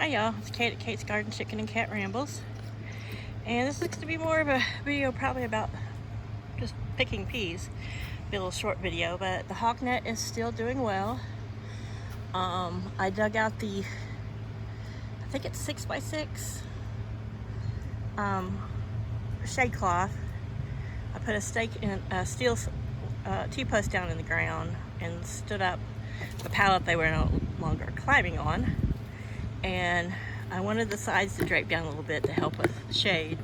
Hi y'all, it's Kate at Kate's Garden Chicken and Cat Rambles. And this looks to be more of a video probably about just picking peas. Be a little short video, but the hawk net is still doing well. I dug out the, I think it's 6x6 shade cloth. I put a stake in a steel T-post down in the ground and stood up the pallet they were no longer climbing on. And I wanted the sides to drape down a little bit to help with the shade,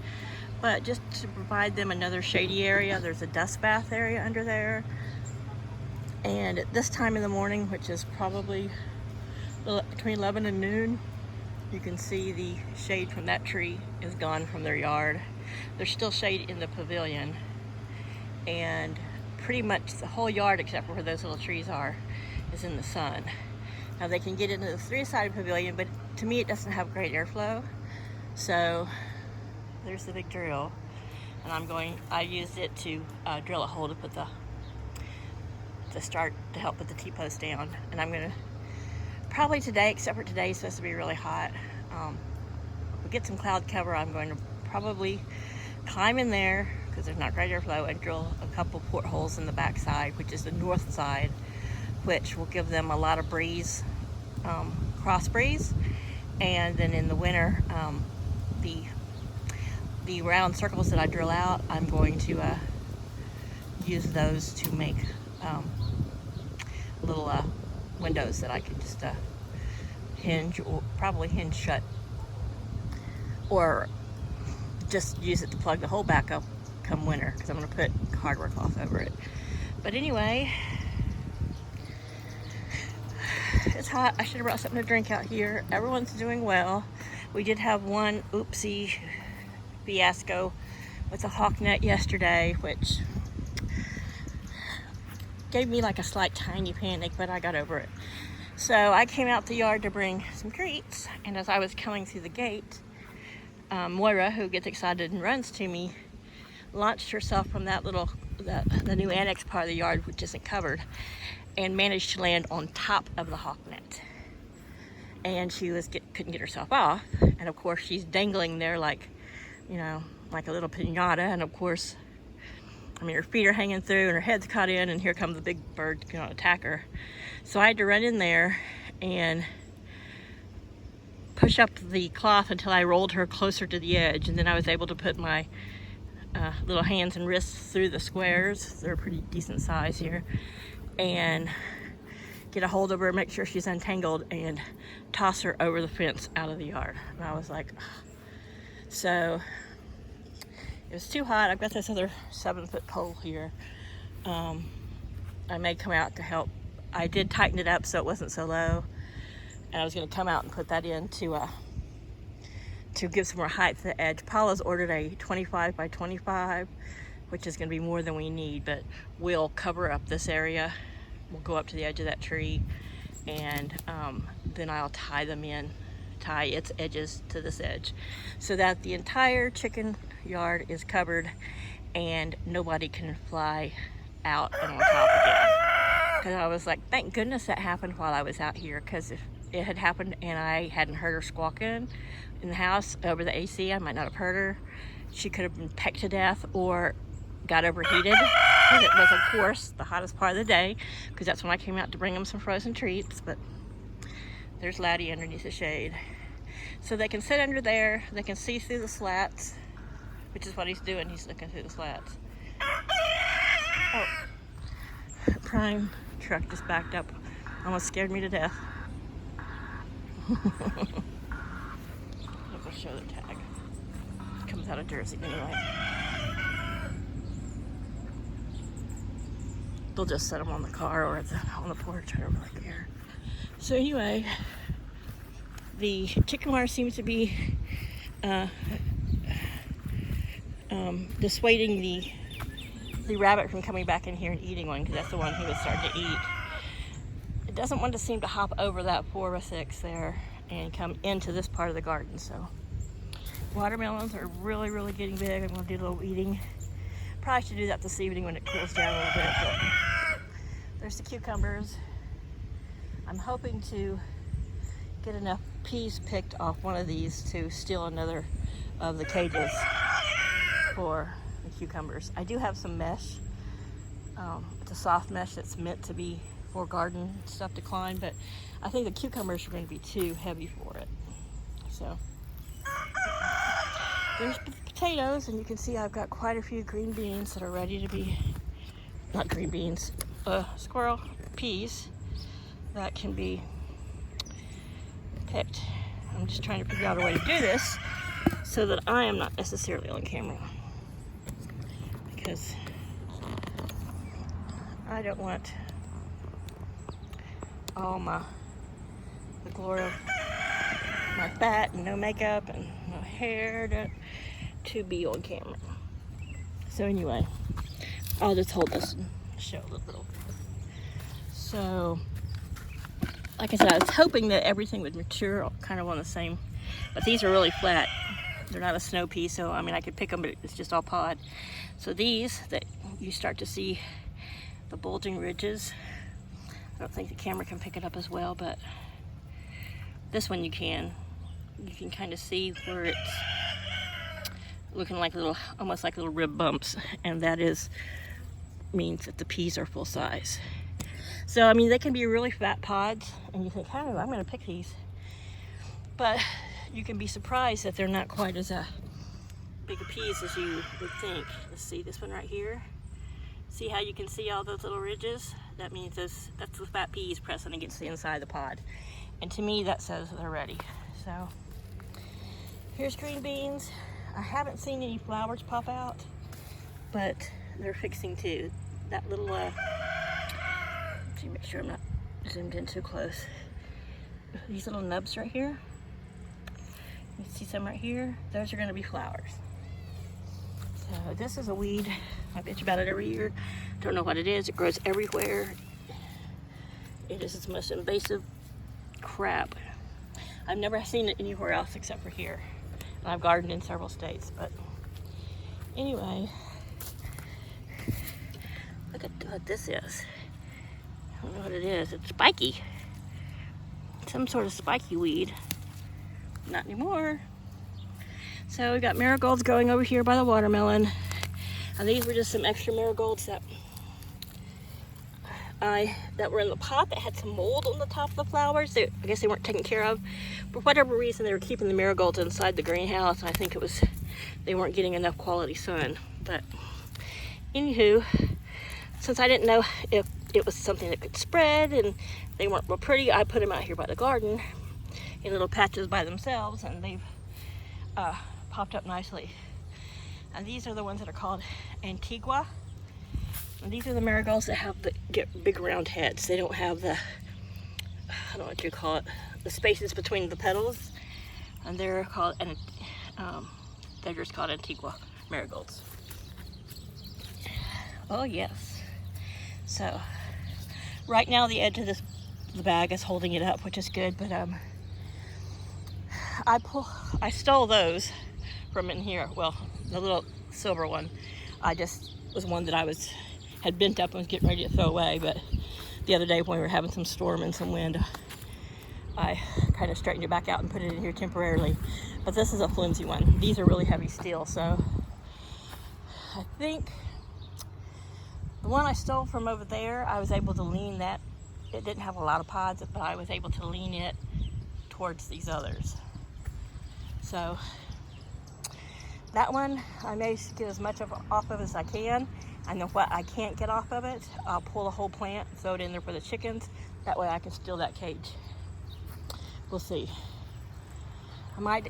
but just to provide them another shady area. There's a dust bath area under there, and at this time in the morning, which is probably between 11 and noon, you can see the shade from that tree is gone from their yard. There's still shade in the pavilion, and pretty much the whole yard except for where those little trees are is in the sun. Now they can get into the three-sided pavilion, but to me it doesn't have great airflow. So there's the big drill, and I used it to drill a hole to put to help put the T-post down. And I'm gonna probably today, except for today, it's supposed to be really hot. We'll get some cloud cover. I'm going to probably climb in there because there's not great airflow, and drill a couple portholes in the back side, which is the north side, which will give them a lot of breeze, cross breeze. And then in the winter, the round circles that I drill out, I'm going to use those to make little windows that I can just hinge, or probably hinge shut, or just use it to plug the hole back up come winter, because I'm going to put hardware cloth over it. But anyway, it's hot. I should have brought something to drink out here. Everyone's doing well. We did have one oopsie fiasco with a hawk net yesterday, which gave me like a slight tiny panic, but I got over it. So I came out the yard to bring some treats, and as I was coming through the gate, Moira, who gets excited and runs to me, launched herself from that little, the new annex part of the yard, which isn't covered, and managed to land on top of the hawk net. And she couldn't get herself off. And of course she's dangling there like, you know, like a little piñata. And of course, I mean, her feet are hanging through and her head's caught in, and here comes the big bird going to attack her. So I had to run in there and push up the cloth until I rolled her closer to the edge. And then I was able to put my little hands and wrists through the squares. They're pretty decent size here. And get a hold of her, make sure she's untangled, and toss her over the fence out of the yard. And I was like, ugh. So it was too hot. I've got this other 7-foot pole here. I may come out to help. I did tighten it up so it wasn't so low, and I was going to come out and put that in to give some more height to the edge. Paula's ordered a 25 by 25, which is going to be more than we need, but we'll cover up this area. We'll go up to the edge of that tree, and then I'll tie its edges to this edge, so that the entire chicken yard is covered and nobody can fly out and on top again. Because I was like, thank goodness that happened while I was out here, because if it had happened and I hadn't heard her squawking in the house over the AC, I might not have heard her. She could have been pecked to death or got overheated, because it was, of course, the hottest part of the day, because that's when I came out to bring them some frozen treats. But there's Laddie underneath the shade, so they can sit under there. They can see through the slats, which is what he's doing. He's looking through the slats. Oh, Prime truck just backed up, almost scared me to death. Look, I'll show the tag. It comes out of Jersey anyway. They'll just set them on the car or on the porch. I don't really care. So anyway, the chicken wire seems to be dissuading the rabbit from coming back in here and eating one, because that's the one he was starting to eat. It doesn't want to seem to hop over that 4x6 there and come into this part of the garden. So watermelons are really, really getting big. I'm going to do a little eating. Probably should do that this evening when it cools down a little bit. But there's the cucumbers. I'm hoping to get enough peas picked off one of these to steal another of the cages for the cucumbers. I do have some mesh. It's a soft mesh that's meant to be for garden stuff to climb, but I think the cucumbers are going to be too heavy for it. So there's potatoes, and you can see I've got quite a few green beans that are ready to be, not green beans, squirrel peas that can be picked. I'm just trying to figure out a way to do this so that I am not necessarily on camera, because I don't want all the glory of my fat and no makeup and no hair to be on camera. So anyway, I'll just hold this and show a little. So, like I said, I was hoping that everything would mature kind of on the same, but these are really flat. They're not a snow pea, so I mean I could pick them, but it's just all pod. So these, that you start to see the bulging ridges. I don't think the camera can pick it up as well, but this one you can. You can kind of see where it's looking like little, almost like little rib bumps, and that means that the peas are full size. So I mean, they can be really fat pods, and you think, oh, I'm going to pick these, but you can be surprised that they're not quite as big a peas as you would think. Let's see this one right here. See how you can see all those little ridges? That means that's the fat peas pressing against the inside of the pod. And to me, that says they're ready. So here's green beans. I haven't seen any flowers pop out, but they're fixing to. That little, let's see, make sure I'm not zoomed in too close. These little nubs right here, you see some right here? Those are gonna be flowers. So this is a weed. I bitch about it every year. Don't know what it is. It grows everywhere. It is its most invasive crap. I've never seen it anywhere else except for here. And I've gardened in several states, but anyway, look at what this is. I don't know what it is. It's spiky. Some sort of spiky weed. Not anymore. So we've got marigolds growing over here by the watermelon. And these were just some extra marigolds that were in the pot that had some mold on the top of the flowers. I guess they weren't taken care of. For whatever reason, they were keeping the marigolds inside the greenhouse. I think it was they weren't getting enough quality sun. But anywho, since I didn't know if it was something that could spread and they weren't real pretty, I put them out here by the garden in little patches by themselves, and they've popped up nicely. And these are the ones that are called Antigua. And these are the marigolds that have get big round heads. They don't have the, I don't know what you call it, the spaces between the petals. And they're called, they're just called Antigua marigolds. Oh yes. So right now the edge of the bag is holding it up, which is good, but I stole those from in here. Well, the little silver one, I just was one that I had bent up and was getting ready to throw away, but the other day when we were having some storm and some wind, I kind of straightened it back out and put it in here temporarily. But this is a flimsy one. These are really heavy steel, so I think the one I stole from over there, I was able to lean that. It didn't have a lot of pods, but I was able to lean it towards these others. So that one, I may get as much off of as I can. And then what I can't get off of it, I'll pull the whole plant, throw it in there for the chickens. That way I can steal that cage. We'll see. I might,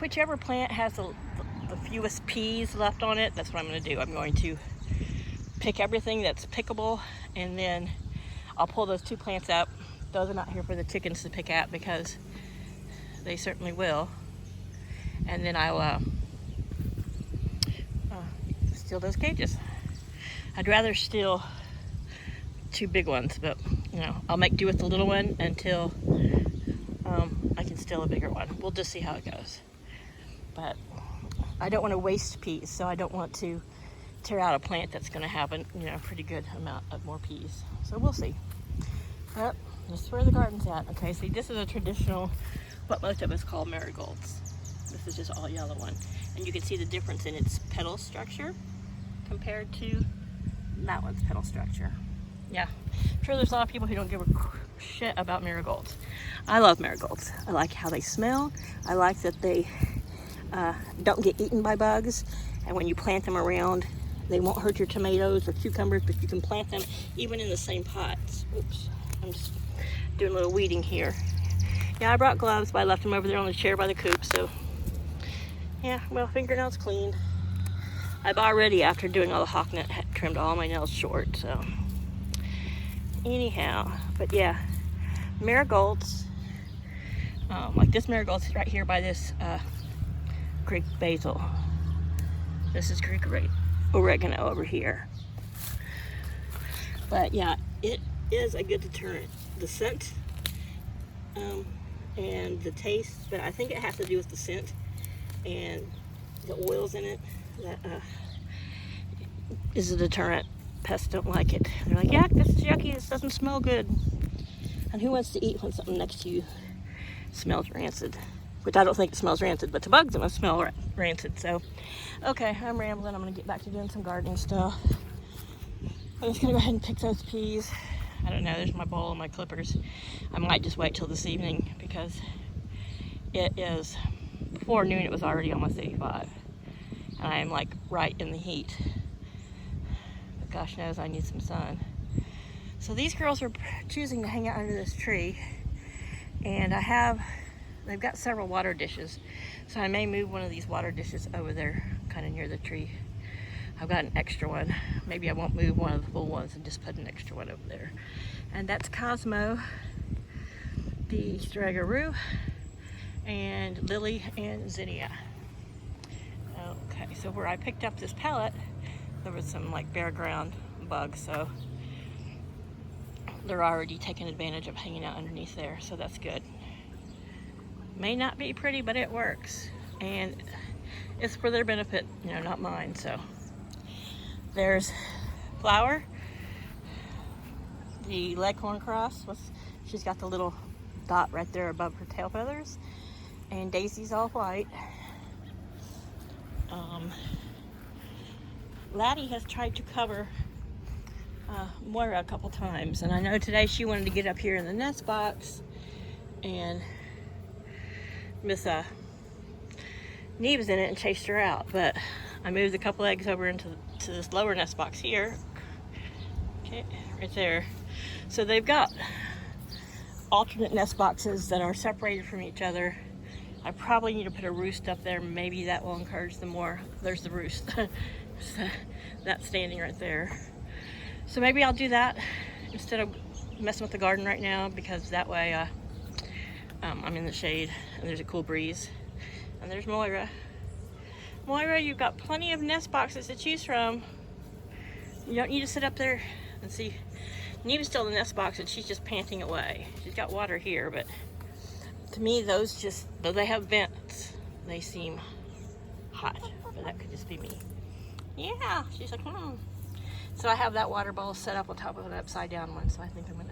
whichever plant has the fewest peas left on it, that's what I'm going to do. I'm going to pick everything that's pickable, and then I'll pull those two plants up. Those are not here for the chickens to pick at, because they certainly will. And then I'll steal those cages. I'd rather steal two big ones, but you know, I'll make do with the little one until I can steal a bigger one. We'll just see how it goes. But I don't want to waste peas, so I don't want to tear out a plant that's going to have a pretty good amount of more peas. So we'll see. But This is where the garden's at. Okay, see, this is a traditional, what most of us call marigolds. This is just all yellow one. And you can see the difference in its petal structure compared to that one's petal structure. Yeah, I'm sure there's a lot of people who don't give a shit about marigolds. I love marigolds. I like how they smell. I like that they don't get eaten by bugs. And when you plant them around, they won't hurt your tomatoes or cucumbers, but you can plant them even in the same pots. Oops, I'm just doing a little weeding here. Yeah, I brought gloves, but I left them over there on the chair by the coop, so yeah, well, fingernails cleaned. I've already, after doing all the hawk nut, trimmed all my nails short, so anyhow, but yeah, marigolds, like this marigold's right here by this Greek basil. This is Greek oregano over here. But yeah, it is a good deterrent. The scent and the taste, but I think it has to do with the scent and the oils in it that is a deterrent. Pests don't like it. They're like, yeah, this is yucky, this doesn't smell good. And who wants to eat when something next to you smells rancid? Which I don't think it smells rancid, but to bugs it must smell rancid. So, okay, I'm rambling. I'm gonna get back to doing some gardening stuff. I'm just gonna go ahead and pick those peas. I don't know, there's my bowl and my clippers. I might just wait till this evening because it is, before noon it was already almost 85. And I am like right in the heat. But gosh knows I need some sun. So these girls are choosing to hang out under this tree. And they've got several water dishes. So I may move one of these water dishes over there, kind of near the tree. I've got an extra one. Maybe I won't move one of the full ones and just put an extra one over there. And that's Cosmo, the Stragaroo, and Lily and Zinnia. Okay, so where I picked up this pellet, there was some like bare ground bugs, so they're already taking advantage of hanging out underneath there, so that's good. May not be pretty, but it works. And it's for their benefit, you know, not mine, so. There's Flower, the leghorn cross. She's got the little dot right there above her tail feathers. And Daisy's all white. Laddie has tried to cover Moira a couple times. And I know today she wanted to get up here in the nest box. And Miss Neve was in it and chased her out. But I moved a couple eggs over into this lower nest box here. Okay, right there. So they've got alternate nest boxes that are separated from each other. I probably need to put a roost up there. Maybe that will encourage them more. There's the roost. That's standing right there. So maybe I'll do that instead of messing with the garden right now, because that way I'm in the shade and there's a cool breeze. And there's Moira. Moira, you've got plenty of nest boxes to choose from. You don't need to sit up there and see. Neva's still in the nest box and she's just panting away. She's got water here, but to me, those just, though they have vents, they seem hot. But that could just be me. Yeah, she's like, So I have that water bowl set up on top of an upside down one, so I think I'm gonna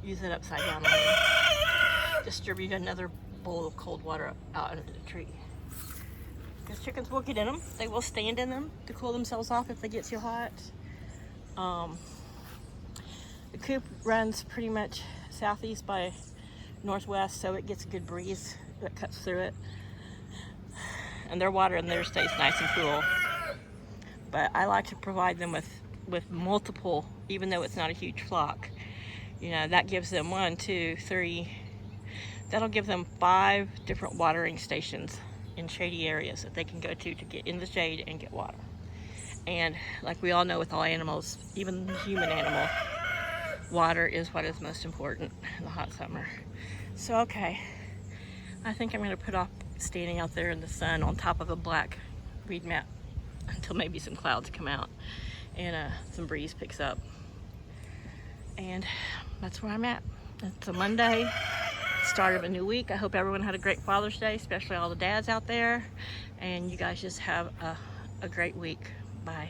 use that upside down one. Distribute another bowl of cold water out under the tree. Because chickens will get in them. They will stand in them to cool themselves off if they get too hot. The coop runs pretty much southeast by northwest, so it gets a good breeze that cuts through it. And their water in there stays nice and cool. But I like to provide them with multiple, even though it's not a huge flock. You know, that gives them 1, 2, 3. That'll give them 5 different watering stations in shady areas that they can go to get in the shade and get water. And like we all know with all animals, even the human animal, water is what is most important in the hot summer. So okay, I think I'm going to put off standing out there in the sun on top of a black reed mat until maybe some clouds come out and some breeze picks up. And that's where I'm at. It's a Monday, start of a new week. I hope everyone had a great Father's Day, especially all the dads out there. And you guys just have a great week. Bye.